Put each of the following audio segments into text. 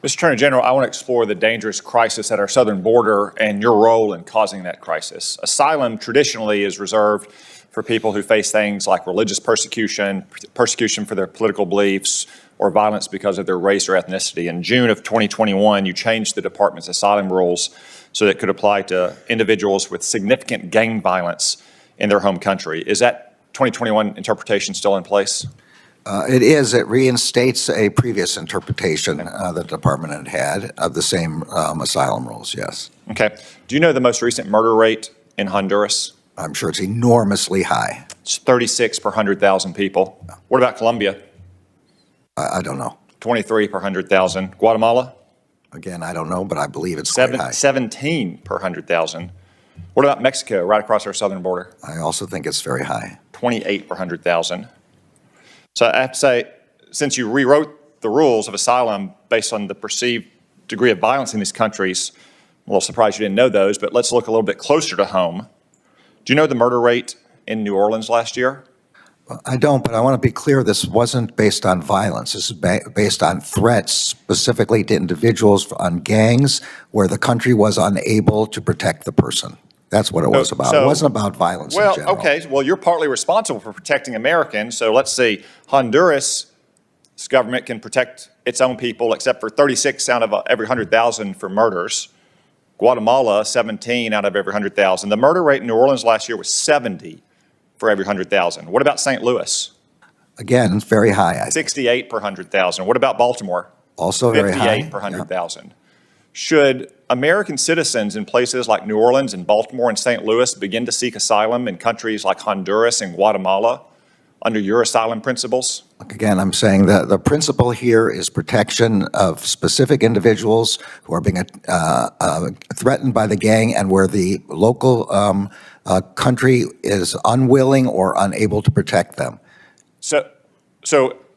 Mr. Attorney General, I want to explore the dangerous crisis at our southern border and your role in causing that crisis. Asylum traditionally is reserved for people who face things like religious persecution, persecution for their political beliefs, or violence because of their race or ethnicity. In June of 2021, you changed the department's asylum rules so that it could apply to individuals with significant gang violence in their home country. Is that 2021 interpretation still in place? It is. It reinstates a previous interpretation the department had of the same asylum rules, yes. Okay. Do you know the most recent murder rate in Honduras? I'm sure it's enormously high. It's 36 per 100,000 people. What about Colombia? I don't know. 23 per 100,000. Guatemala? Again, I don't know, but I believe it's quite high. 17 per 100,000. What about Mexico, right across our southern border? I also think it's very high. 28 per 100,000. So I have to say, since you rewrote the rules of asylum based on the perceived degree of violence in these countries, I'm a little surprised you didn't know those, but let's look a little bit closer to home. Do you know the murder rate in New Orleans last year? I don't, but I want to be clear, this wasn't based on violence. This is based on threats specifically to individuals, on gangs, where the country was unable to protect the person. That's what it was about. It wasn't about violence in general. Well, okay. Well, you're partly responsible for protecting Americans. So let's see. Honduras' government can protect its own people, except for 36 out of every 100,000 for murders. Guatemala, 17 out of every 100,000. The murder rate in New Orleans last year was 70 for every 100,000. What about St. Louis? Again, it's very high. I think. 68 per 100,000. What about Baltimore? Also very high. 58 per 100,000. Yeah. Should American citizens in places like New Orleans and Baltimore and St. Louis begin to seek asylum in countries like Honduras and Guatemala under your asylum principles? Look, again, I'm saying that the principle here is protection of specific individuals who are being threatened by the gang and where the local country is unwilling or unable to protect them. So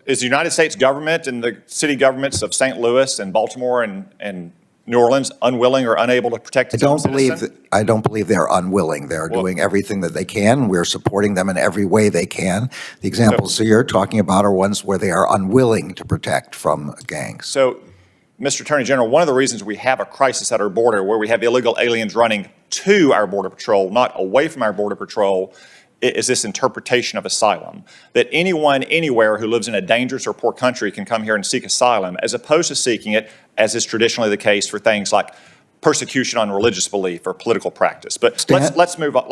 is the United States government and the city governments of St. Louis and Baltimore and New Orleans unwilling or unable to protect its own citizens? I don't believe they're unwilling. They're doing everything that they can. We're supporting them in every way they can. The examples you're talking about are ones where they are unwilling to protect from gangs. So, Mr. Attorney General, one of the reasons we have a crisis at our border where we have illegal aliens running to our Border Patrol, not away from our Border Patrol, is this interpretation of asylum, that anyone, anywhere who lives in a dangerous or poor country can come here and seek asylum, as opposed to seeking it, as is traditionally the case for things like persecution on religious belief or political practice. But let's move on.